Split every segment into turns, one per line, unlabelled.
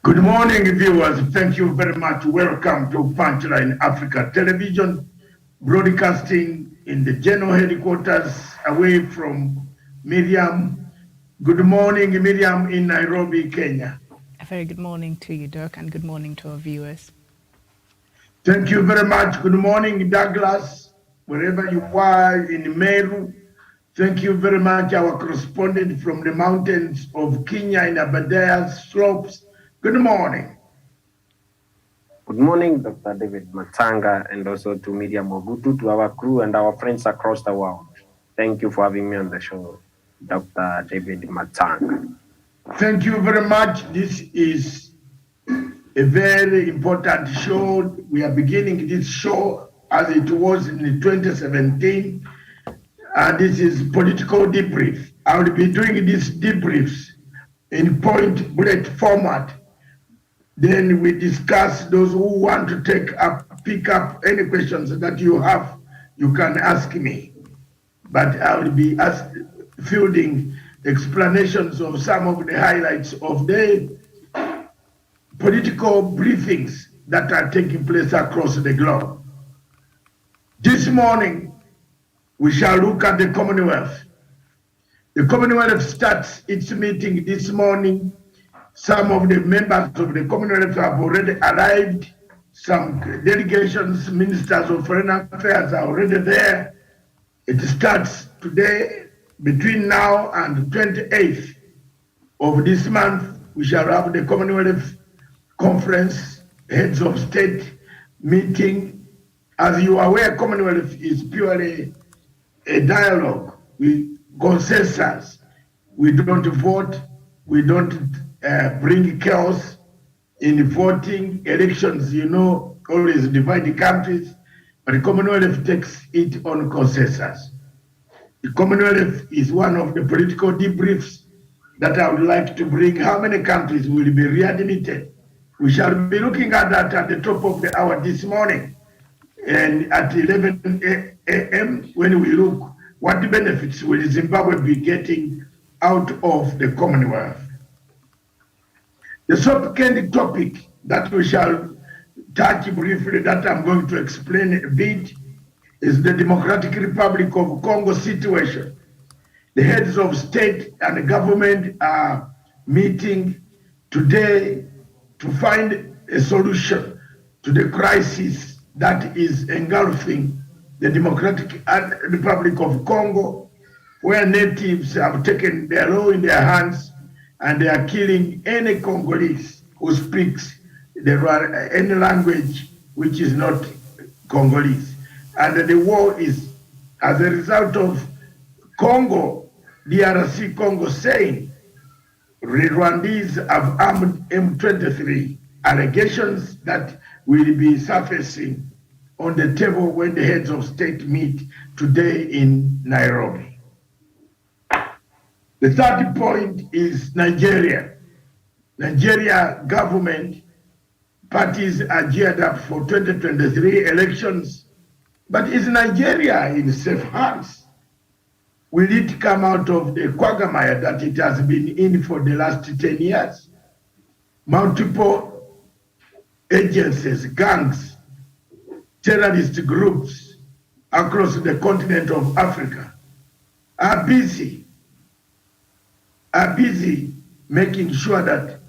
Good morning, viewers. Thank you very much. Welcome to Punchline Africa Television, broadcasting in the general headquarters away from Miriam. Good morning, Miriam, in Nairobi, Kenya.
A very good morning to you, Dirk, and good morning to our viewers.
Thank you very much. Good morning, Douglas, wherever you are in Meru. Thank you very much, our correspondent from the mountains of Kenya in Aberdare slopes. Good morning.
Good morning, Dr. David Matanga, and also to Miriam Mobutu, to our crew and our friends across the world. Thank you for having me on the show, Dr. David Matanga.
Thank you very much. This is a very important show. We are beginning this show as it was in 2017, and this is political debrief. I will be doing these debriefs in point bullet format. Then we discuss. Those who want to pick up any questions that you have, you can ask me. But I will be fielding explanations of some of the highlights of the political briefings that are taking place across the globe. This morning, we shall look at the Commonwealth. The Commonwealth starts its meeting this morning. Some of the members of the Commonwealth have already arrived. Some delegations, ministers of foreign affairs are already there. It starts today. Between now and the 28th of this month, we shall have the Commonwealth Conference, Heads of State meeting. As you are aware, Commonwealth is purely a dialogue with consensus. We don't vote, we don't bring chaos in voting. Elections, always divide the countries, but the Commonwealth takes it on consensus. The Commonwealth is one of the political debriefs that I would like to bring. How many countries will be readmitted? We shall be looking at that at the top of the hour this morning, and at 11 a.m. when we look what benefits will Zimbabwe be getting out of the Commonwealth. The second topic that we shall touch briefly, that I'm going to explain a bit, is the Democratic Republic of Congo situation. The heads of state and government are meeting today to find a solution to the crisis that is engulfing the Democratic Republic of Congo, where natives have taken their law in their hands and they are killing any Congolese who speaks any language which is not Congolese. And the war is as a result of Congo, DRC Congo saying the Rwandese have armed M23, allegations that will be surfacing on the table when the heads of state meet today in Nairobi. The third point is Nigeria. Nigeria government parties are geared up for 2023 elections, but is Nigeria in safe hands? Will it come out of the quagmire that it has been in for the last 10 years? Multiple agencies, gangs, terrorist groups across the continent of Africa are busy making sure that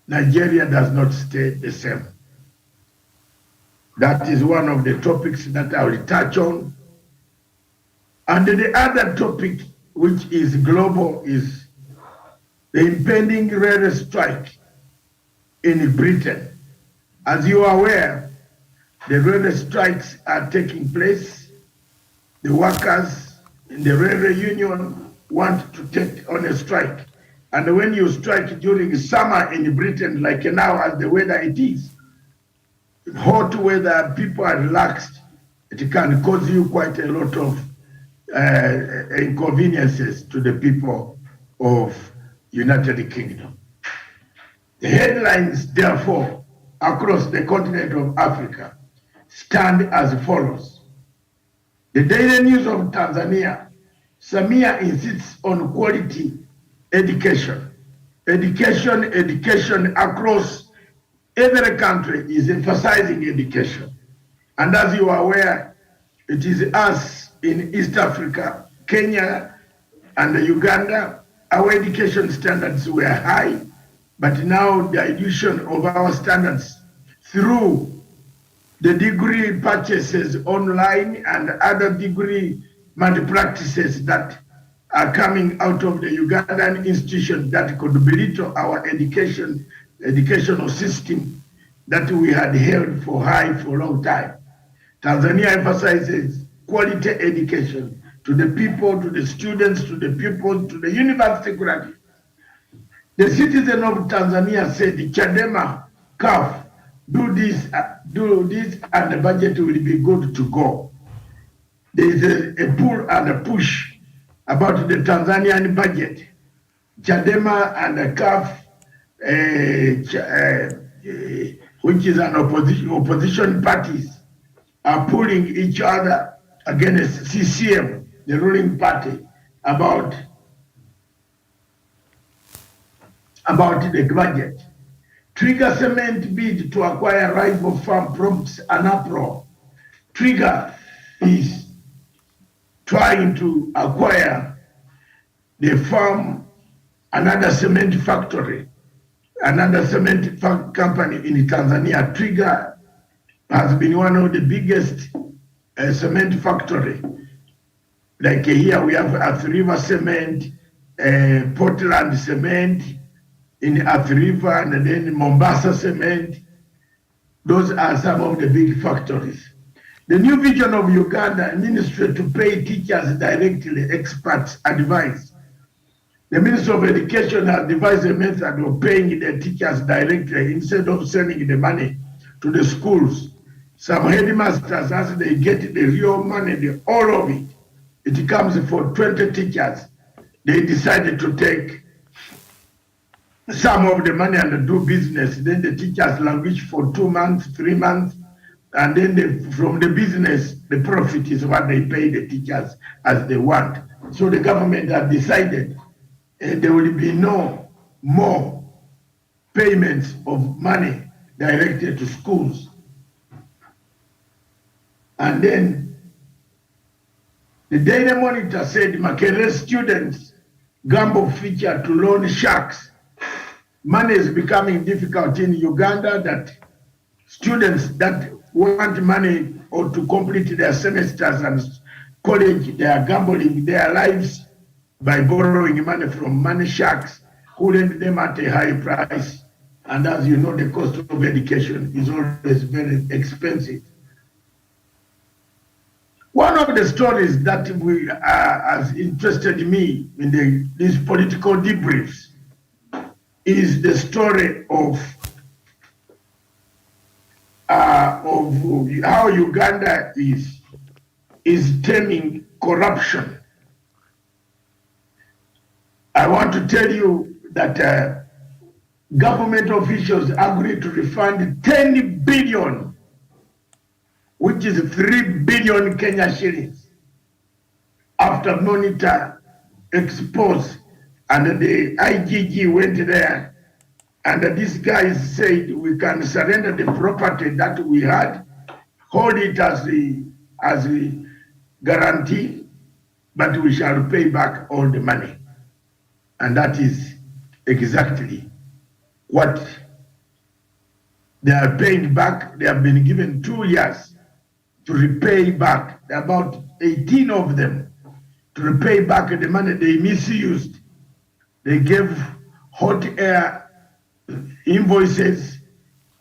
Nigeria does not stay the same. That is one of the topics that I will touch on. And the other topic, which is global, is the impending railway strike in Britain. As you are aware, the railway strikes are taking place. The workers in the railway union want to take on a strike. And when you strike during summer in Britain, like now as the weather it is, hot weather, people are relaxed, it can cause you quite a lot of inconveniences to the people of United Kingdom. The headlines, therefore, across the continent of Africa stand as follows. The Daily News of Tanzania, Samia insists on quality education. education across every country is emphasizing education. And as you are aware, it is us in East Africa, Kenya, and Uganda, our education standards were high, but now the dilution of our standards through the degree purchases online and other degree malpractices that are coming out of the Ugandan institution that could belittle our educational system that we had held for high for a long time. Tanzania emphasizes quality education to the people, to the students, to the pupils, to the university graduates. The citizen of Tanzania said, Chadema, CAF, do this, and the budget will be good to go. There is a pull and a push about the Tanzanian budget. Chadema and the CAF, which is an opposition parties, are pulling each other against CCM, the ruling party, about the budget. Trigger Cement bid to acquire rival farm prompts an uproar. Trigger is trying to acquire the farm, another cement factory, another cement company in Tanzania. Trigger has been one of the biggest cement factory. Like here we have Athi River Cement, Portland Cement in Athi River, and then Mombasa Cement. Those are some of the big factories. The new vision of Uganda ministry to pay teachers directly, experts advise. The Ministry of Education has devised a method of paying the teachers directly instead of sending the money to the schools. Some headmasters, as they get the real money, all of it, it comes for 20 teachers. They decided to take some of the money and do business. Then the teachers languish for 2 months, 3 months, and then from the business, the profit is what they pay the teachers as they want. So the government has decided there will be no more payments of money directed to schools. And then the Daily Monitor said Makerere students gamble feature to loan sharks. Money is becoming difficult in Uganda, that students that want money or to complete their semesters and college, they are gambling their lives by borrowing money from money sharks who lend them at a high price. And as you know, the cost of education is always very expensive. One of the stories that has interested me in these political debriefs is the story of how Uganda is taming corruption. I want to tell you that government officials agreed to refund 10 billion, which is 3 billion Kenya shillings, after Monitor exposed, and the IGG went there, and these guys said we can surrender the property that we had, hold it as the guarantee, but we shall pay back all the money. And that is exactly what they are paying back. They have been given 2 years to repay back, about 18 of them, to repay back the money they misused. They gave hot air invoices.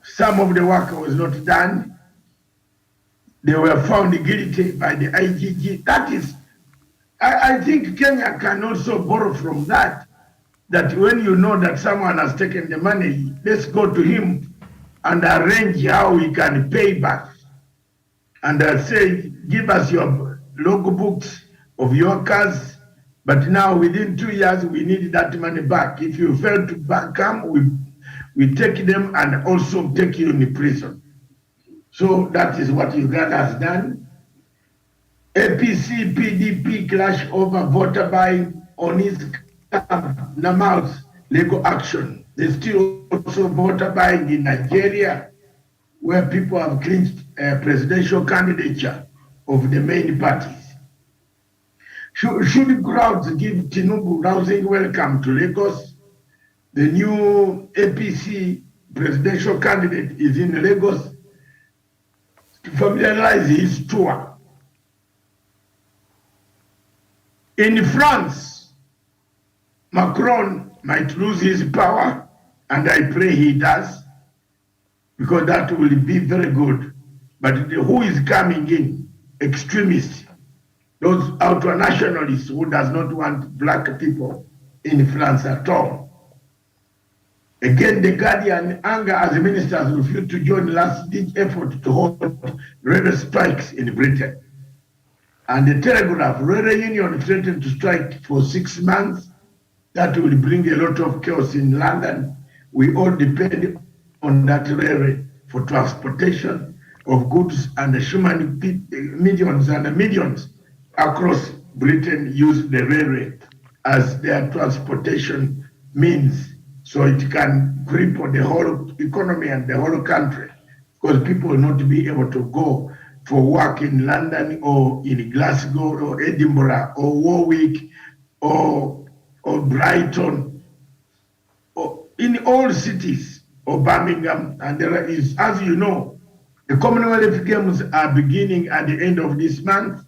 Some of the work was not done. They were found guilty by the IGG. That is, I think Kenya can also borrow from that when you know that someone has taken the money, let's go to him and arrange how he can pay back. And say, give us your logbooks of your cars, but now within 2 years, we need that money back. If you fail to come, we take them and also take you in prison. So that is what Uganda has done. APC, PDP clash over voter buying on his camp, Namaus, legal action. There's still also voter buying in Nigeria, where people have clinched a presidential candidature of the main parties. Should crowds give Tinubu rousing welcome to Lagos? The new APC presidential candidate is in Lagos to familiarize his tour. In France, Macron might lose his power, and I pray he does, because that will be very good. But who is coming in? Extremists, those ultra-nationalists who does not want black people in France at all. Again, the Guardian anger as ministers refused to join last ditch effort to hold railway strikes in Britain. And the Telegraph, railway union threatened to strike for 6 months. That will bring a lot of chaos in London. We all depend on that railway for transportation of goods, and the human millions and millions across Britain use the railway as their transportation means, so it can cripple the whole economy and the whole country, because people will not be able to go for work in London or in Glasgow or Edinburgh or Warwick or Brighton or in all cities or Birmingham. And there is, as you know, the Commonwealth Games are beginning at the end of this month.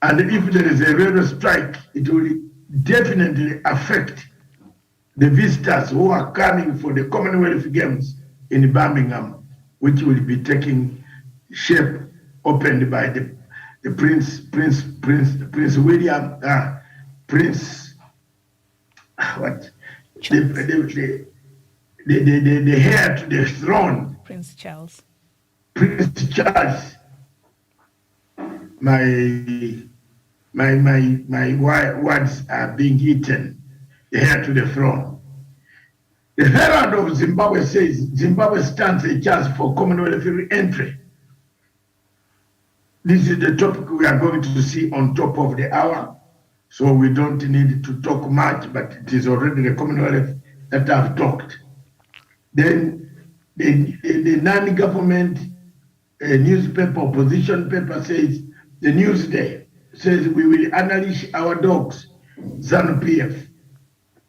And if there is a railway strike, it will definitely affect the visitors who are coming for the Commonwealth Games in Birmingham, which will be taking shape, opened by the Prince William, what? The heir to the throne.
Prince Charles.
Prince Charles. My words are being eaten. The heir to the throne. The Herald of Zimbabwe says Zimbabwe stands a chance for Commonwealth re-entry. This is the topic we are going to see on top of the hour, so we don't need to talk much, but it is already the Commonwealth that I've talked. Then the non-government newspaper, opposition paper says, the Newsday says we will unleash our dogs, ZANU-PF.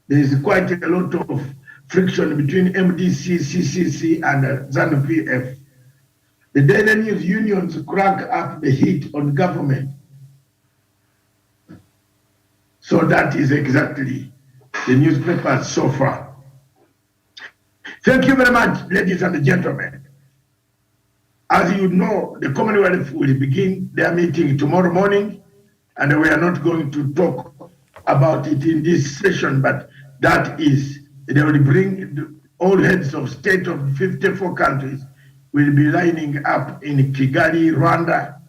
There is quite a lot of friction between MDC, CCC, and ZANU-PF. The daily news unions crank up the heat on government. So that is exactly the newspaper so far. Thank you very much, ladies and gentlemen. As you know, the Commonwealth will begin their meeting tomorrow morning, and we are not going to talk about it in this session, but that is, they will bring all heads of state of 54 countries will be lining up in Kigali, Rwanda,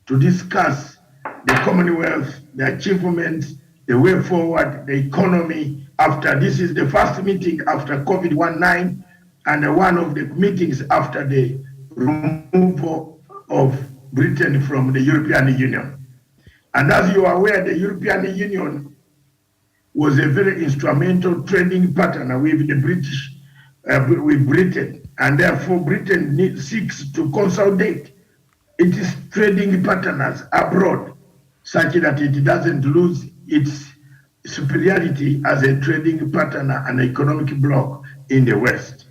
to discuss the Commonwealth, the achievements, the way forward, the economy. After this is the first meeting after COVID-19, and one of the meetings after the removal of Britain from the European Union. And as you are aware, the European Union was a very instrumental trading partner with the British, with Britain, and therefore Britain seeks to consolidate its trading partners abroad, such that it doesn't lose its superiority as a trading partner and economic bloc in the West.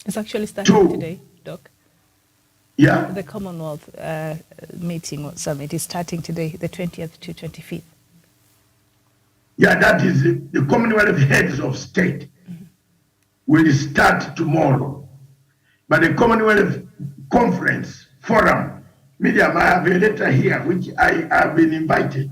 It's actually starting today, Doc.
Yeah.
The Commonwealth meeting or summit is starting today, the 20th to 25th.
Yeah, that is the Commonwealth heads of state will start tomorrow. But the Commonwealth Conference Forum, Miriam, I have a letter here which I have been invited.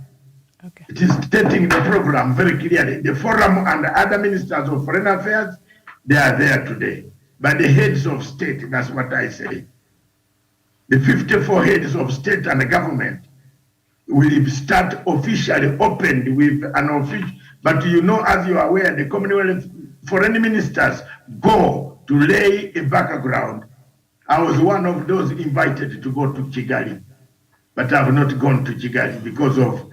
Okay.
It is stating the program very clearly. The forum and the other ministers of foreign affairs, they are there today. But the heads of state, that's what I say. The 54 heads of state and the government will start officially opened with an official, but you know, as you are aware, the Commonwealth foreign ministers go to lay a background. I was one of those invited to go to Kigali, but I have not gone to Kigali because of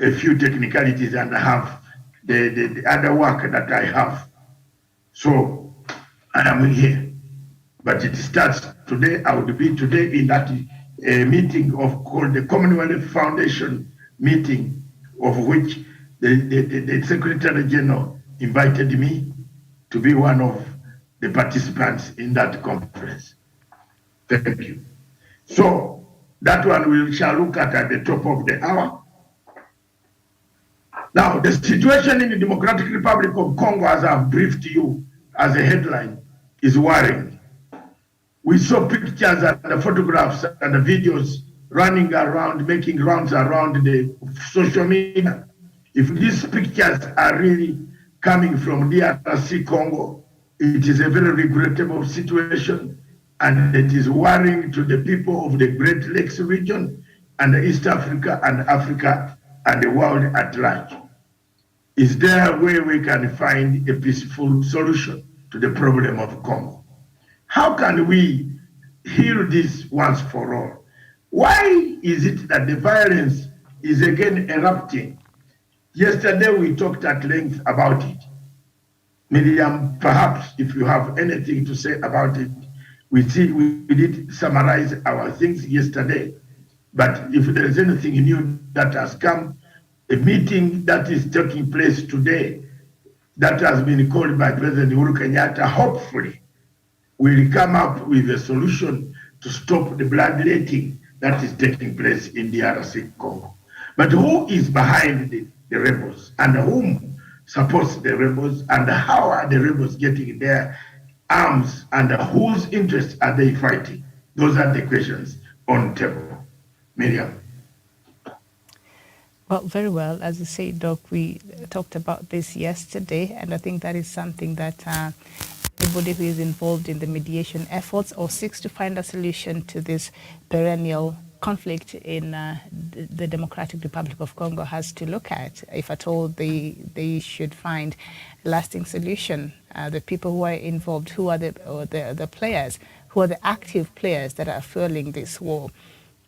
a few technicalities, and I have the other work that I have. So I am here. But it starts today. I would be today in that meeting called the Commonwealth Foundation meeting, of which the Secretary General invited me to be one of the participants in that conference. Thank you. So that one we shall look at the top of the hour. Now, the situation in the Democratic Republic of Congo, as I've briefed you as a headline, is worrying. We saw pictures and the photographs and the videos running around, making rounds around the social media. If these pictures are really coming from DRC Congo, it is a very regrettable situation, and it is worrying to the people of the Great Lakes region and East Africa and the world at large. Is there a way we can find a peaceful solution to the problem of Congo? How can we heal this once for all? Why is it that the violence is again erupting? Yesterday we talked at length about it. Miriam, perhaps if you have anything to say about it, we did summarize our things yesterday, but if there is anything new that has come, a meeting that is taking place today that has been called by President Uhuru Kenyatta, hopefully will come up with a solution to stop the bloodletting that is taking place in the DRC Congo. But who is behind the rebels, and whom supports the rebels, and how are the rebels getting their arms, and whose interests are they fighting? Those are the questions on the table. Miriam.
Well, very well. As you say, Doc, we talked about this yesterday, and I think that is something that anybody who is involved in the mediation efforts or seeks to find a solution to this perennial conflict in the Democratic Republic of Congo has to look at. If at all they should find a lasting solution. The people who are involved, who are the players, who are the active players that are fueling this war.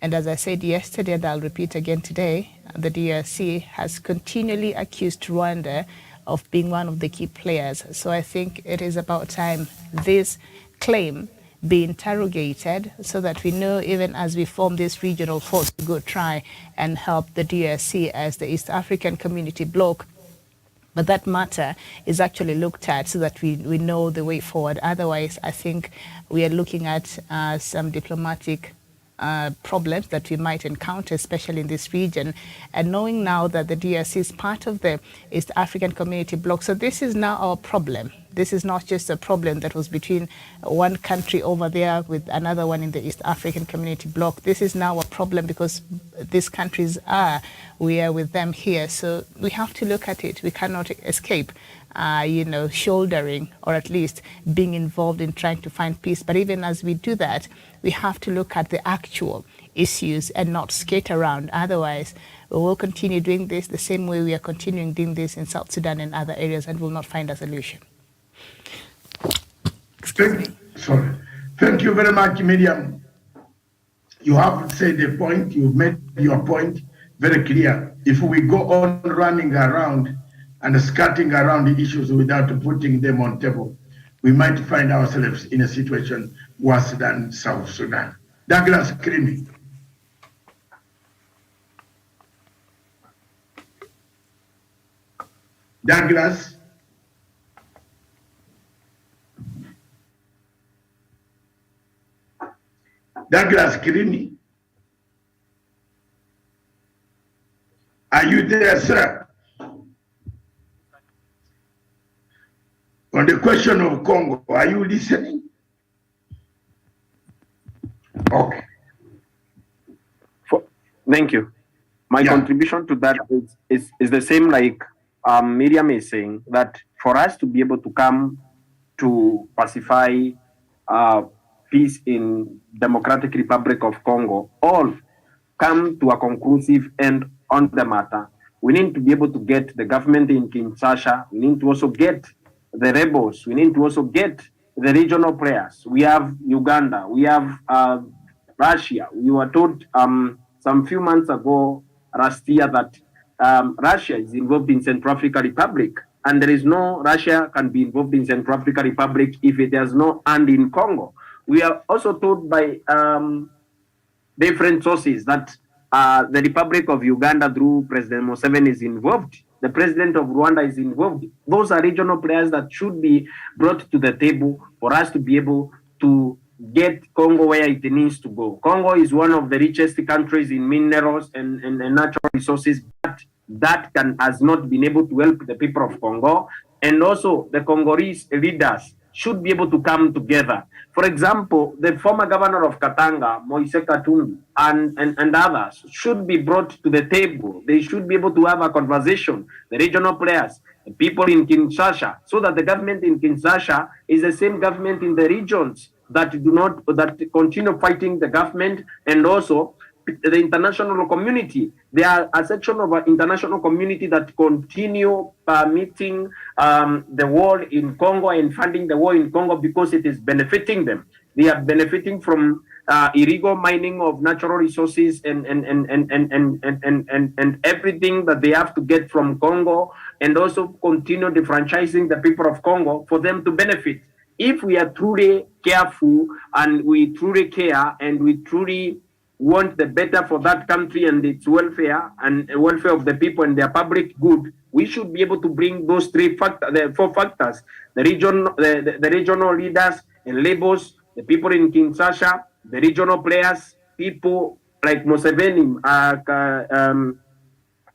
And as I said yesterday, and I'll repeat again today, the DRC has continually accused Rwanda of being one of the key players. So I think it is about time this claim be interrogated so that we know, even as we form this regional force to go try and help the DRC as the East African Community Bloc, but that matter is actually looked at so that we know the way forward. Otherwise, I think we are looking at some diplomatic problems that we might encounter, especially in this region. And knowing now that the DRC is part of the East African Community Bloc, so this is now our problem. This is not just a problem that was between one country over there with another one in the East African Community Bloc. This is now a problem because these countries we are with them here. So we have to look at it. We cannot escape shouldering or at least being involved in trying to find peace. But even as we do that, we have to look at the actual issues and not skate around. Otherwise, we will continue doing this the same way we are continuing doing this in South Sudan and other areas and will not find a solution.
Thank you very much, Miriam. You have said the point, you've made your point very clear. If we go on running around and skirting around the issues without putting them on table, we might find ourselves in a situation worse than South Sudan. Douglas Creamy. Douglas. Douglas Creamy. Are you there, sir? On the question of Congo, are you listening? Okay.
Thank you. My contribution to that is the same like Miriam is saying, that for us to be able to come to pacify peace in Democratic Republic of Congo, or come to a conclusive end on the matter, we need to be able to get the government in Kinshasa. We need to also get the rebels. We need to also get the regional players. We have Uganda. We have Russia. We were told some few months ago, last year, that Russia is involved in Central Africa Republic, and there is no Russia can be involved in Central Africa Republic if it has no hand in Congo. We are also told by different sources that the Republic of Uganda through President Museveni is involved. The president of Rwanda is involved. Those are regional players that should be brought to the table for us to be able to get Congo where it needs to go. Congo is one of the richest countries in minerals and natural resources, but that has not been able to help the people of Congo. And also the Congolese leaders should be able to come together. For example, the former governor of Katanga, Moise Katumbi, and others should be brought to the table. They should be able to have a conversation, the regional players, the people in Kinshasa, so that the government in Kinshasa is the same government in the regions that continue fighting the government, and also the international community. There are a section of our international community that continue permitting the war in Congo and funding the war in Congo because it is benefiting them. They are benefiting from illegal mining of natural resources and everything that they have to get from Congo, and also continue defranchising the people of Congo for them to benefit. If we are truly careful and we truly care and we truly want the better for that country and its welfare and welfare of the people and their public good, we should be able to bring those the four factors: the regional leaders and labels, the people in Kinshasa, the regional players, people like Museveni,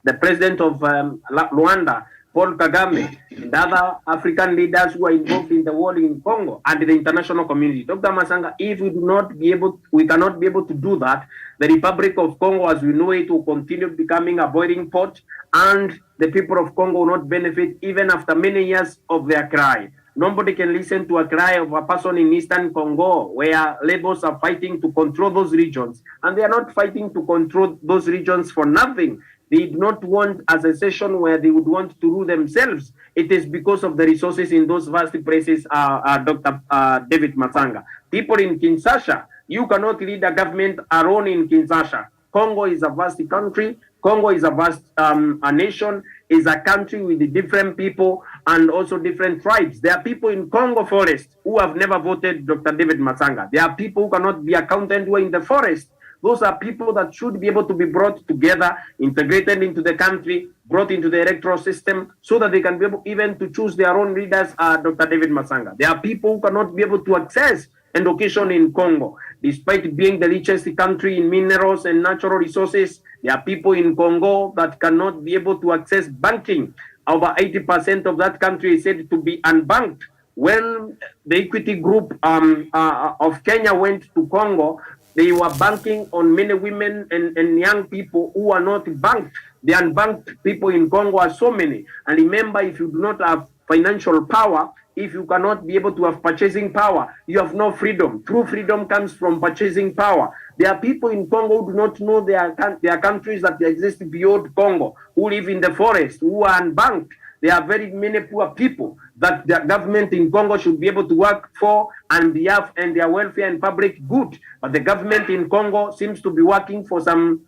the president of Rwanda, Paul Kagame, and other African leaders who are involved in the war in Congo, and the international community. Dr. Masanga, if we cannot be able to do that, the Republic of Congo, as we know it, will continue becoming a boiling pot, and the people of Congo will not benefit even after many years of their cry. Nobody can listen to a cry of a person in Eastern Congo where labels are fighting to control those regions, and they are not fighting to control those regions for nothing. They do not want a secession where they would want to rule themselves. It is because of the resources in those vast places, Dr. David Matsanga. People in Kinshasa, you cannot lead a government alone in Kinshasa. Congo is a vast country. Congo is a vast a nation, is a country with different people and also different tribes. There are people in Congo forest who have never voted Dr. David Matsanga. There are people who cannot be accounted who are in the forest. Those are people that should be able to be brought together, integrated into the country, brought into the electoral system, so that they can be able even to choose their own leaders, Dr. David Matsanga. There are people who cannot be able to access education in Congo. Despite being the richest country in minerals and natural resources, there are people in Congo that cannot be able to access banking. Over 80% of that country is said to be unbanked. When the Equity Group of Kenya went to Congo, they were banking on many women and young people who are not banked. The unbanked people in Congo are so many. And remember, if you do not have financial power, if you cannot be able to have purchasing power, you have no freedom. True freedom comes from purchasing power. There are people in Congo who do not know there are countries that exist beyond Congo, who live in the forest, who are unbanked. There are very many poor people that the government in Congo should be able to work for and behalf and their welfare and public good. But the government in Congo seems to be working for some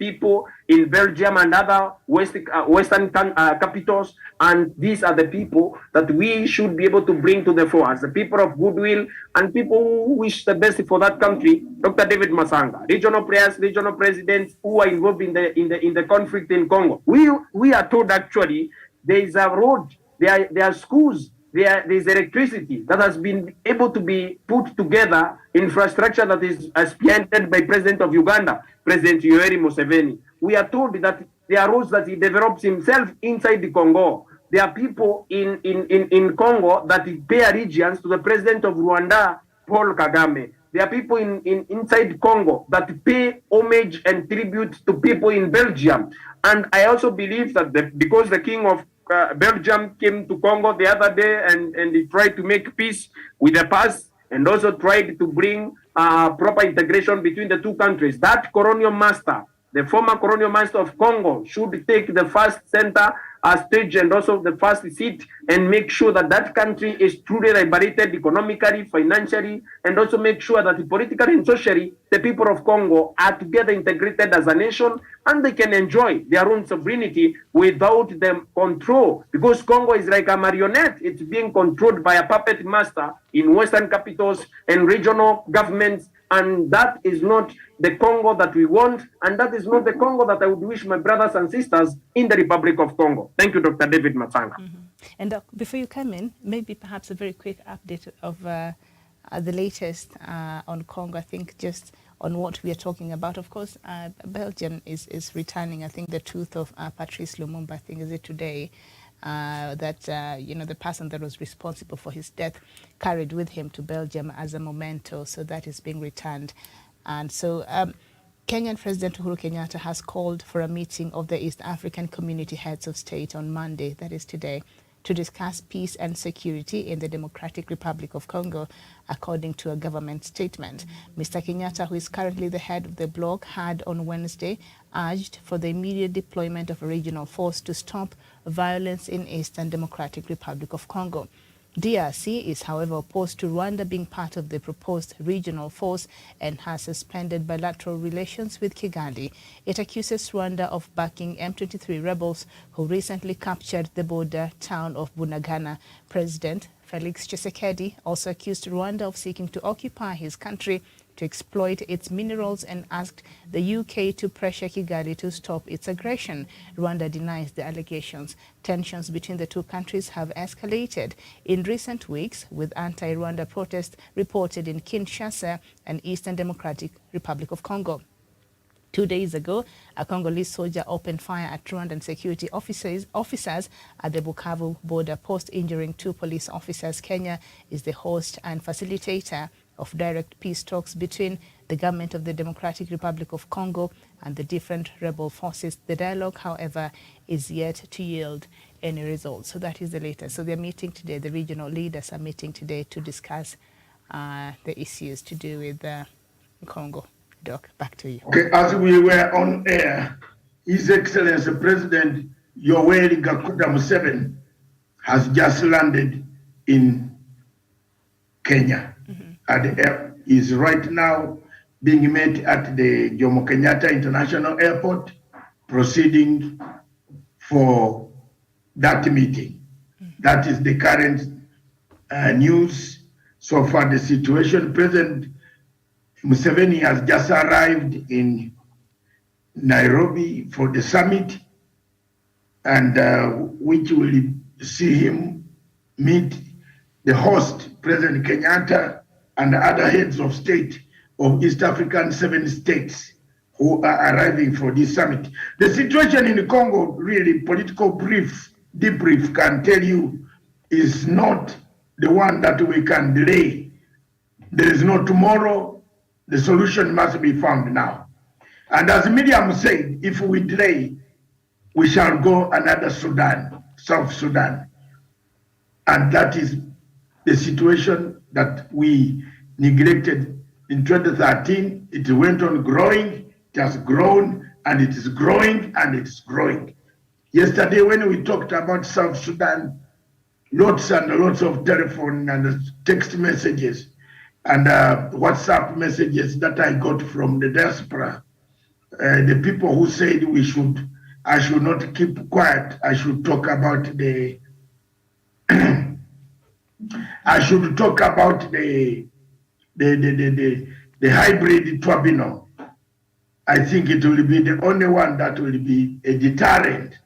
people in Belgium and other Western capitals. And these are the people that we should be able to bring to the fore as the people of goodwill and people who wish the best for that country. Dr. David Masanga, regional players, regional presidents who are involved in the conflict in Congo. We are told actually there is a road, there are schools, there is electricity that has been able to be put together, infrastructure that is spearheaded by President of Uganda, President Yoweri Museveni. We are told that there are roads that he develops himself inside the Congo. There are people in Congo that pay allegiance to the President of Rwanda, Paul Kagame. There are people inside Congo that pay homage and tribute to people in Belgium. And I also believe that because the King of Belgium came to Congo the other day and he tried to make peace with the past and also tried to bring proper integration between the two countries, that colonial master, the former colonial master of Congo, should take the first center stage and also the first seat, and make sure that that country is truly liberated economically, financially, and also make sure that politically and socially the people of Congo are together integrated as a nation, and they can enjoy their own sovereignty without them control, because Congo is like a marionette. It's being controlled by a puppet master in Western capitals and regional governments, and that is not the Congo that we want, and that is not the Congo that I would wish my brothers and sisters in the Republic of Congo. Thank you, Dr. David Matanga.
And before you come in, maybe perhaps a very quick update of the latest on Congo, I think just on what we are talking about. Of course, Belgium is returning, I think, the truth of Patrice Lumumba, I think, is it today, that, the person that was responsible for his death carried with him to Belgium as a memento, so that is being returned. And so Kenyan President Uhuru Kenyatta has called for a meeting of the East African Community Heads of State on Monday, that is today, to discuss peace and security in the Democratic Republic of Congo, according to a government statement. Mr. Kenyatta, who is currently the head of the bloc, had on Wednesday urged for the immediate deployment of a regional force to stop violence in Eastern Democratic Republic of Congo. DRC is, however, opposed to Rwanda being part of the proposed regional force and has suspended bilateral relations with Kigali. It accuses Rwanda of backing M23 rebels who recently captured the border town of Bunagana. President Felix Tshisekedi also accused Rwanda of seeking to occupy his country to exploit its minerals and asked the UK to pressure Kigali to stop its aggression. Rwanda denies the allegations. Tensions between the two countries have escalated in recent weeks, with anti-Rwanda protests reported in Kinshasa and Eastern Democratic Republic of Congo. 2 days ago, a Congolese soldier opened fire at Rwandan security officers at the Bukavu border post, injuring 2 police officers. Kenya is the host and facilitator of direct peace talks between the government of the Democratic Republic of Congo and the different rebel forces. The dialogue, however, is yet to yield any results. So that is the latest. So they're meeting today, the regional leaders are meeting today to discuss the issues to do with Congo. Doc, back to you.
Okay, as we were on air, His Excellency President Yoweri Gakuda Museveni has just landed in Kenya. And is right now being met at the Jomo Kenyatta International Airport, proceeding for that meeting. That is the current news. So far, the situation, President Museveni has just arrived in Nairobi for the summit, and which will see him meet the host, President Kenyatta, and other heads of state of East African 7 states who are arriving for this summit. The situation in Congo, really, political debrief can tell you, is not the one that we can delay. There is no tomorrow. The solution must be found now. And as Miriam said, if we delay, we shall go another Sudan, South Sudan. And that is the situation that we neglected in 2013. It went on growing, it has grown, and it is growing, and it is growing. Yesterday, when we talked about South Sudan, lots and lots of telephone and text messages and WhatsApp messages that I got from the diaspora. The people who said I should not keep quiet, I should talk about the I should talk about the hybrid tribunal. I think it will be the only one that will be a deterrent,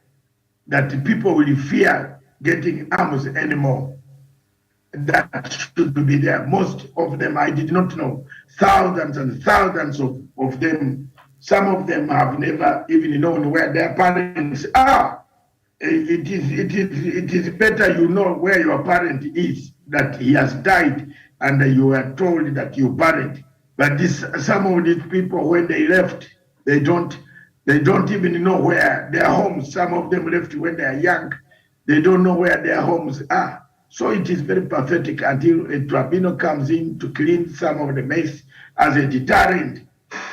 that people will fear getting arms anymore. That should be there. Most of them, I did not know. Thousands and thousands of them. Some of them have never even known where their parents are. It is better you know where your parent is, that he has died, and you are told that you buried. But some of these people, when they left, they don't even know where their homes. Some of them left when they are young. They don't know where their homes are. So it is very pathetic until a tribunal comes in to clean some of the mess as a deterrent.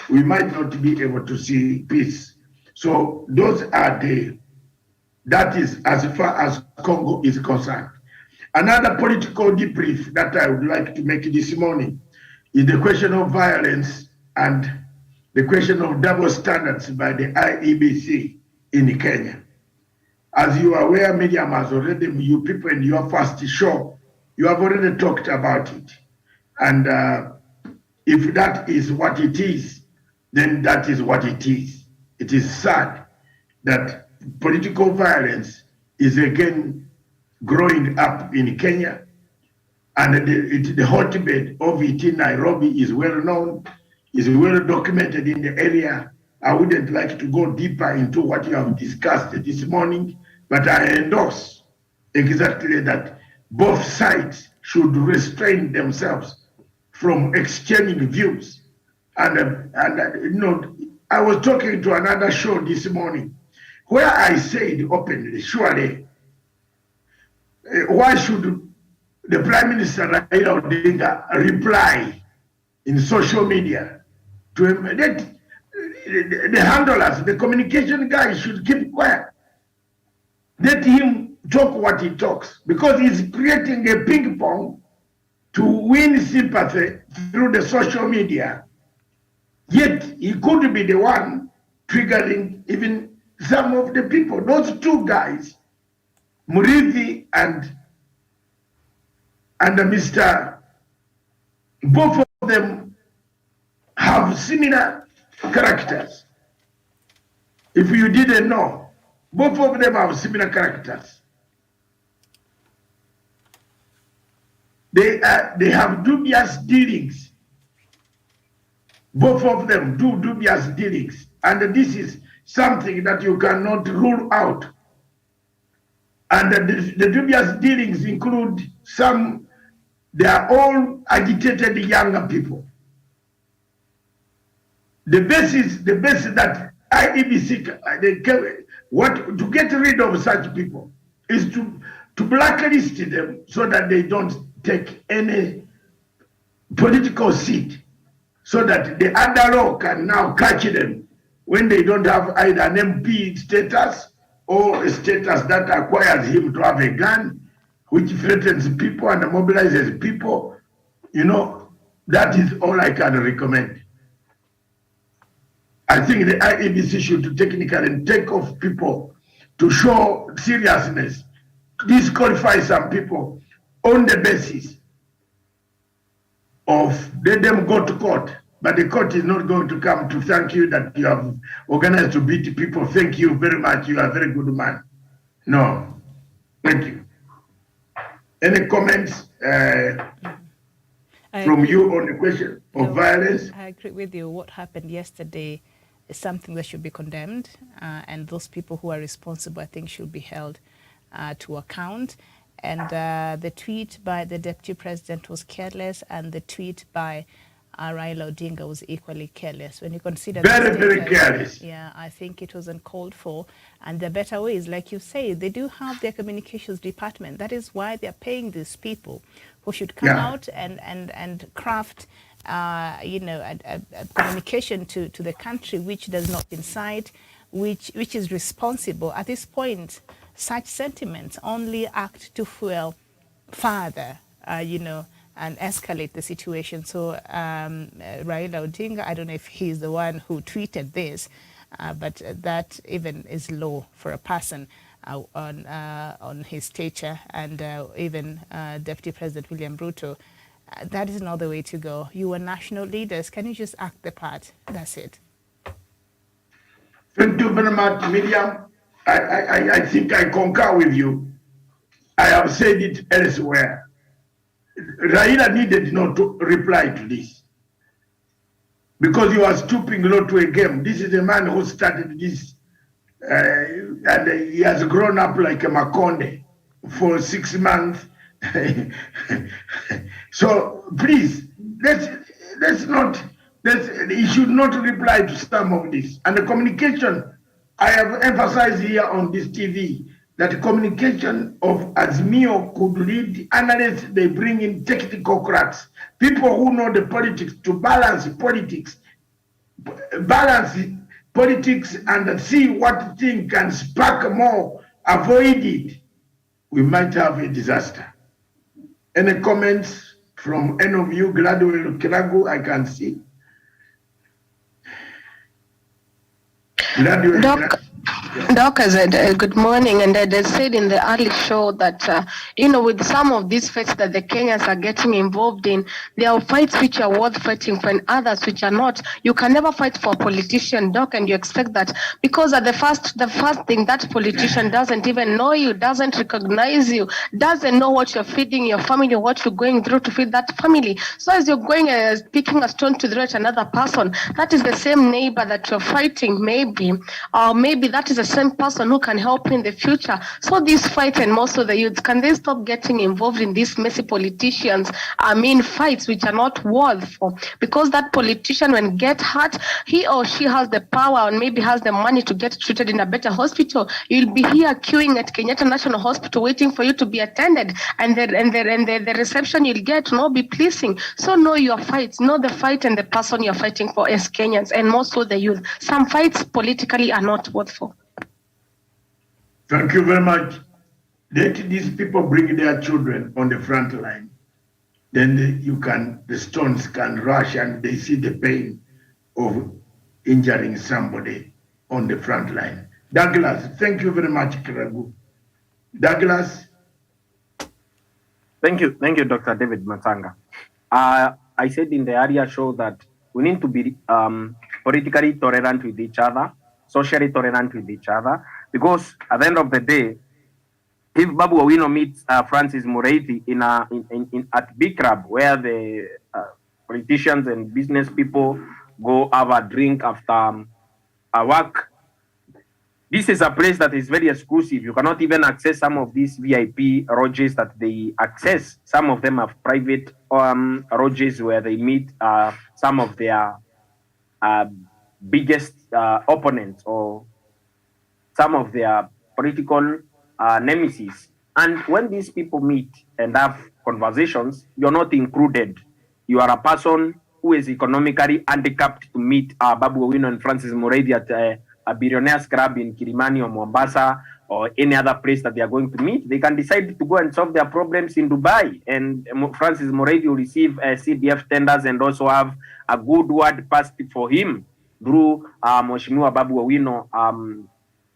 We might not be able to see peace. So those are the That is as far as Congo is concerned. Another political debrief that I would like to make this morning is the question of violence and the question of double standards by the IEBC in Kenya. As you are aware, Miriam has already, you people in your first show, you have already talked about it. And if that is what it is, then that is what it is. It is sad that political violence is again growing up in Kenya, and the hotbed of it in Nairobi is well known, is well documented in the area. I wouldn't like to go deeper into what you have discussed this morning, but I endorse exactly that both sides should restrain themselves from exchanging views. And I was talking to another show this morning where I said openly, surely, why should the Prime Minister Raila Odinga reply in social media to him? That the handlers, the communication guys should keep quiet. Let him talk what he talks, because he's creating a ping pong to win sympathy through the social media. Yet he could be the one triggering even some of the people. Those two guys, Murithi and Mr. Both of them have similar characters. If you didn't know, both of them have similar characters. They have dubious dealings. Both of them do dubious dealings. And this is something that you cannot rule out. And the dubious dealings include some, they are all agitated younger people. The best that IEBC, what to get rid of such people is to blacklist them so that they don't take any political seat, so that the other law can now catch them when they don't have either an MP status or a status that acquires him to have a gun, which threatens people and mobilizes people. That is all I can recommend. I think the IEBC should technically take off people to show seriousness, disqualify some people on the basis of let them go to court. But the court is not going to come to thank you that you have organized to beat people. Thank you very much. You are a very good man. No. Thank you. Any comments from you on the question of violence?
I agree with you. What happened yesterday is something that should be condemned, and those people who are responsible, I think, should be held to account. And the tweet by the Deputy President was careless, and the tweet by Raila Odinga was equally careless. When you consider
very careless.
Yeah, I think it was uncalled for. And the better ways, like you say, they do have their communications department. That is why they're paying these people who should come out and craft a communication to the country which does not incite, which is responsible. At this point, such sentiments only act to fuel further, and escalate the situation. So Raila Odinga, I don't know if he's the one who tweeted this, but that even is low for a person on his stature, and even Deputy President William Ruto. That is not the way to go. You are national leaders. Can you just act the part? That's it.
Thank you very much, Miriam. I think I concur with you. I have said it elsewhere. Raila needed not to reply to this, because he was stooping low to a game. This is a man who started this, and he has grown up like a Makonde for 6 months. So please, he should not reply to some of this. And the communication, I have emphasized here on this TV, that the communication of Azimio could lead analysts. They bring in technocrats, people who know the politics, to balance politics and see what thing can spark more avoid it, we might have a disaster. Any comments from any of you? Gladwell Kiragu, I can see. Gladwell
Doc, Doc, good morning, and I said in the early show that, with some of these fights that the Kenyans are getting involved in, there are fights which are worth fighting for and others which are not. You can never fight for a politician, Doc, and you expect that because at the first thing, that politician doesn't even know you, doesn't recognize you, doesn't know what you're feeding your family, what you're going through to feed that family. So as you're going picking a stone to throw at another person, that is the same neighbor that you're fighting, maybe, or maybe that is the same person who can help in the future. So these fights, and most of the youths, can they stop getting involved in these messy politicians? Fights which are not worth for, because that politician, when get hurt, he or she has the power and maybe has the money to get treated in a better hospital. You'll be here queuing at Kenyatta National Hospital waiting for you to be attended, and the reception you'll get will not be pleasing. So know your fights, know the fight and the person you're fighting for as Kenyans, and most of the youth. Some fights politically are not worth for.
Thank you very much. Let these people bring their children on the front line. Then the stones can rush and they see the pain of injuring somebody on the front line. Douglas, thank you very much, Kiragu. Douglas.
Thank you, Dr. David Matanga. I said in the earlier show that we need to be politically tolerant with each other, socially tolerant with each other, because at the end of the day, if Babu Owino meets Francis Muriithi at Big Club, where the politicians and business people go have a drink after work, this is a place that is very exclusive. You cannot even access some of these VIP lodges that they access. Some of them have private lodges where they meet some of their biggest opponents or some of their political nemesis. And when these people meet and have conversations, you're not included. You are a person who is economically handicapped to meet Babu Owino and Francis Muriithi at a billionaire's club in Kilimani or Mombasa or any other place that they are going to meet. They can decide to go and solve their problems in Dubai, and Francis Muriithi will receive CDF tenders and also have a good word passed for him through Mheshimiwa Babu Owino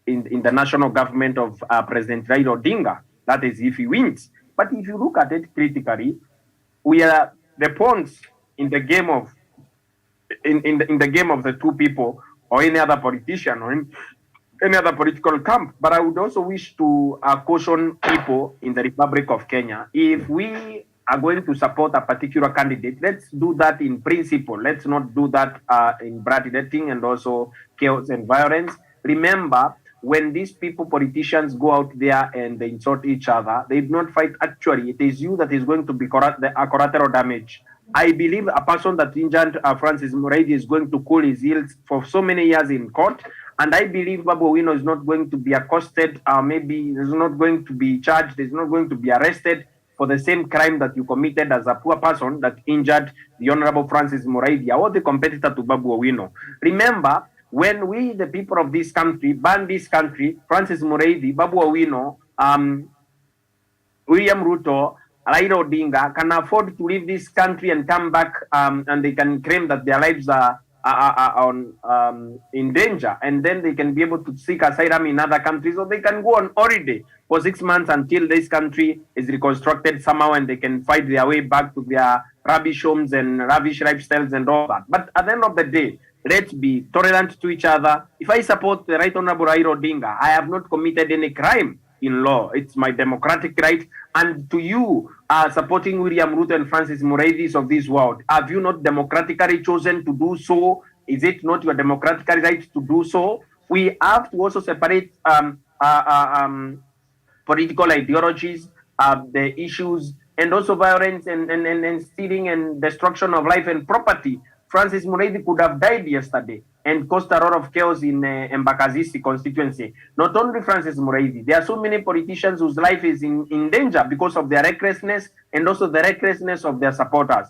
in the national government of President Raila Odinga. That is if he wins. But if you look at it critically, we are the pawns in the game of in the game of the two people or any other politician or any other political camp. But I would also wish to caution people in the Republic of Kenya. If we are going to support a particular candidate, let's do that in principle. Let's not do that in bloodletting and also chaos and violence. Remember, when these people, politicians, go out there and they insult each other, they do not fight actually. It is you that is going to be collateral damage. I believe a person that injured Francis Muriithi is going to cool his heels for so many years in court. And I believe Babu Owino is not going to be accosted, maybe is not going to be charged, is not going to be arrested for the same crime that you committed as a poor person that injured the Honorable Francis Muriithi or the competitor to Babu Owino. Remember, when we, the people of this country, ban this country, Francis Muriithi, Babu Owino, William Ruto, Raila Odinga can afford to leave this country and come back, and they can claim that their lives are in danger, and then they can be able to seek asylum in other countries, or they can go on holiday for 6 months until this country is reconstructed somehow, and they can fight their way back to their rubbish homes and lavish lifestyles and all that. But at the end of the day, let's be tolerant to each other. If I support the Right Honorable Raila Odinga, I have not committed any crime in law. It's my democratic right. And to you, supporting William Ruto and Francis Muriithi of this world, have you not democratically chosen to do so? Is it not your democratic right to do so? We have to also separate political ideologies, the issues, and also violence and stealing and destruction of life and property. Francis Muriithi could have died yesterday and caused a lot of chaos in Embakasi constituency. Not only Francis Muriithi, there are so many politicians whose life is in danger because of their recklessness and also the recklessness of their supporters.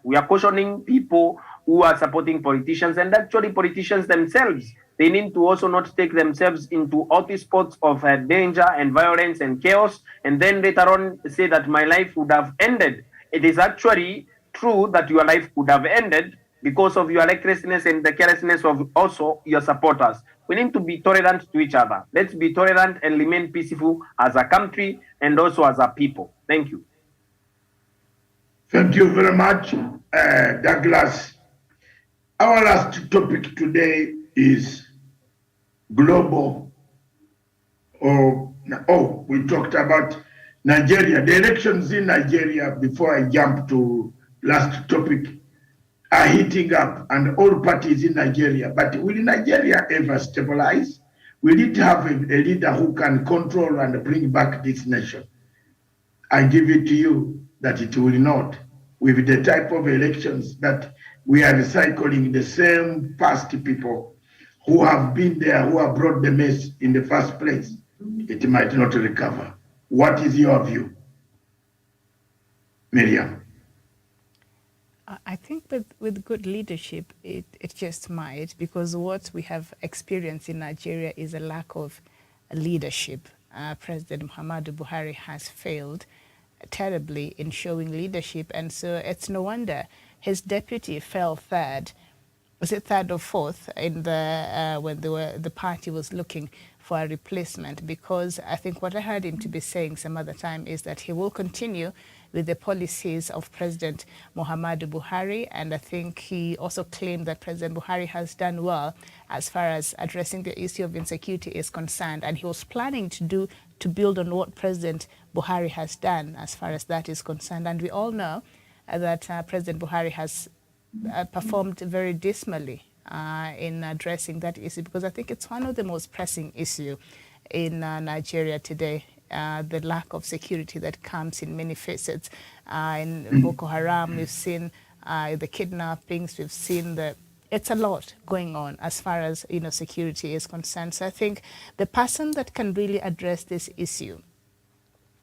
We are cautioning people who are supporting politicians, and actually politicians themselves. They need to also not take themselves into hotspots of danger and violence and chaos, and then later on say that my life would have ended. It is actually true that your life could have ended because of your recklessness and the carelessness of also your supporters. We need to be tolerant to each other. Let's be tolerant and remain peaceful as a country and also as a people. Thank you.
Thank you very much, Douglas. Our last topic today is global. We talked about Nigeria. The elections in Nigeria, before I jump to last topic, are heating up, and all parties in Nigeria. But will Nigeria ever stabilize? We need to have a leader who can control and bring back this nation. I give it to you that it will not. With the type of elections that we are recycling the same past people who have been there, who have brought the mess in the first place, it might not recover. What is your view, Miriam?
I think with good leadership, it just might, because what we have experienced in Nigeria is a lack of leadership. President Muhammadu Buhari has failed terribly in showing leadership, and so it's no wonder his deputy fell third. Was it third or fourth in the when the party was looking for a replacement? Because I think what I heard him to be saying some other time is that he will continue with the policies of President Muhammadu Buhari, and I think he also claimed that President Buhari has done well as far as addressing the issue of insecurity is concerned, and he was planning to build on what President Buhari has done as far as that is concerned. And we all know that President Buhari has performed very dismally in addressing that issue, because I think it's one of the most pressing issues in Nigeria today. The lack of security that comes in many facets. In Boko Haram, we've seen the kidnappings, we've seen it's a lot going on as far as security is concerned. So I think the person that can really address this issue,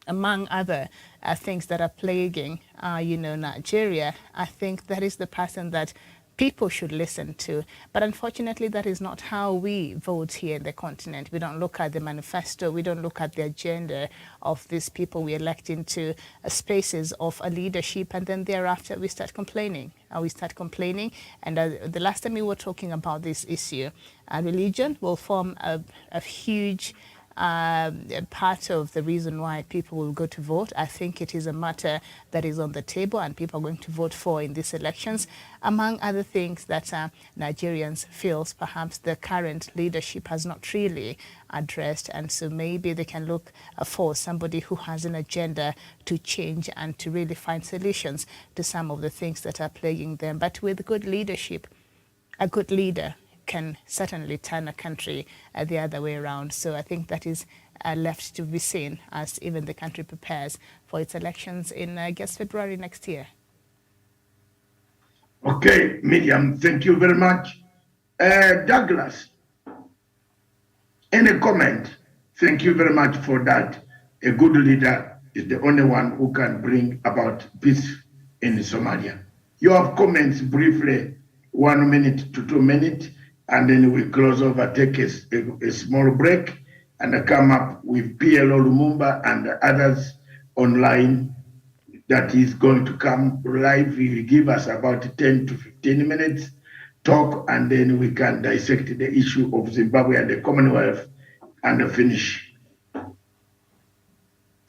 among other things that are plaguing, Nigeria, I think that is the person that people should listen to. But unfortunately, that is not how we vote here in the continent. We don't look at the manifesto, we don't look at the agenda of these people we elect into spaces of a leadership, and then thereafter we start complaining. And the last time we were talking about this issue, religion will form a huge part of the reason why people will go to vote. I think it is a matter that is on the table and people are going to vote for in these elections, among other things that Nigerians feel perhaps the current leadership has not really addressed, and so maybe they can look for somebody who has an agenda to change and to really find solutions to some of the things that are plaguing them. But with good leadership, a good leader can certainly turn a country the other way around. So I think that is left to be seen as even the country prepares for its elections in, I guess, February next year.
Okay, Miriam, thank you very much. Douglas, any comment? Thank you very much for that. A good leader is the only one who can bring about peace in Somalia. You have comments briefly, 1 minute to 2 minutes, and then we close over, take a small break, and come up with PLO Lumumba and others online that is going to come live. He will give us about 10 to 15 minutes talk, and then we can dissect the issue of Zimbabwe and the Commonwealth and finish.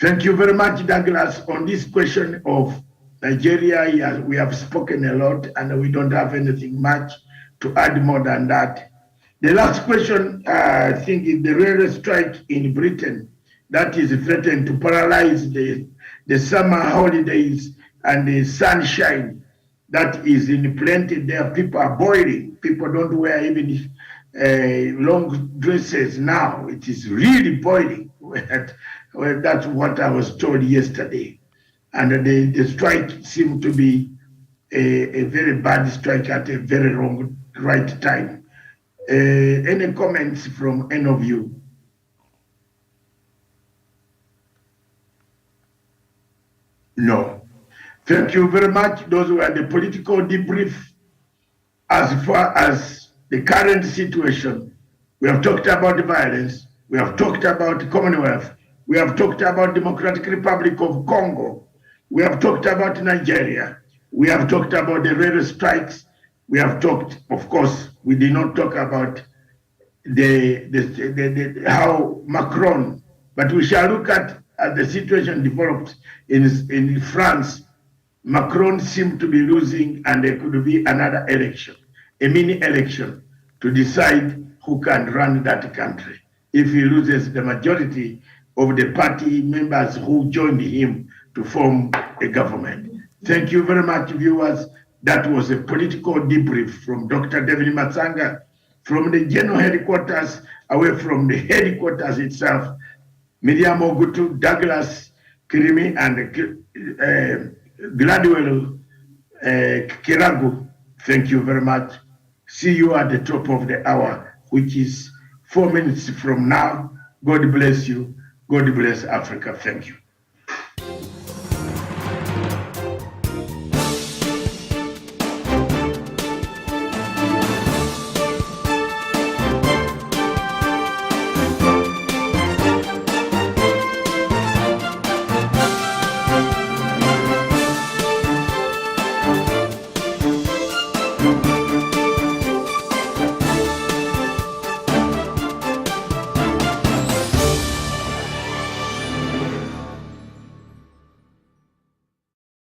Thank you very much, Douglas. On this question of Nigeria, we have spoken a lot, and we don't have anything much to add more than that. The last question, I think, is the railway strike in Britain that is threatened to paralyze the summer holidays and the sunshine that is in plenty there. People are boiling. People don't wear even long dresses now. It is really boiling. Well, that's what I was told yesterday. And the strike seemed to be a very bad strike at a very wrong right time. Any comments from any of you? No. Thank you very much. Those were the political debrief as far as the current situation We have talked about violence. We have talked about Commonwealth. We have talked about Democratic Republic of Congo. We have talked about Nigeria. We have talked about the railway strikes. We have talked, of course, we did not talk about how Macron, but we shall look at as the situation developed in France. Macron seemed to be losing, and there could be another election, a mini election, to decide who can run that country if he loses the majority of the party members who joined him to form a government. Thank you very much, viewers. That was a political debrief from Dr. David Matsanga, from the general headquarters, away from the headquarters itself. Miriam Ogutu, Douglas Kirimi, and Gladwell Kiragu, thank you very much. See you at the top of the hour, which is 4 minutes from now. God bless you. God bless Africa. Thank you.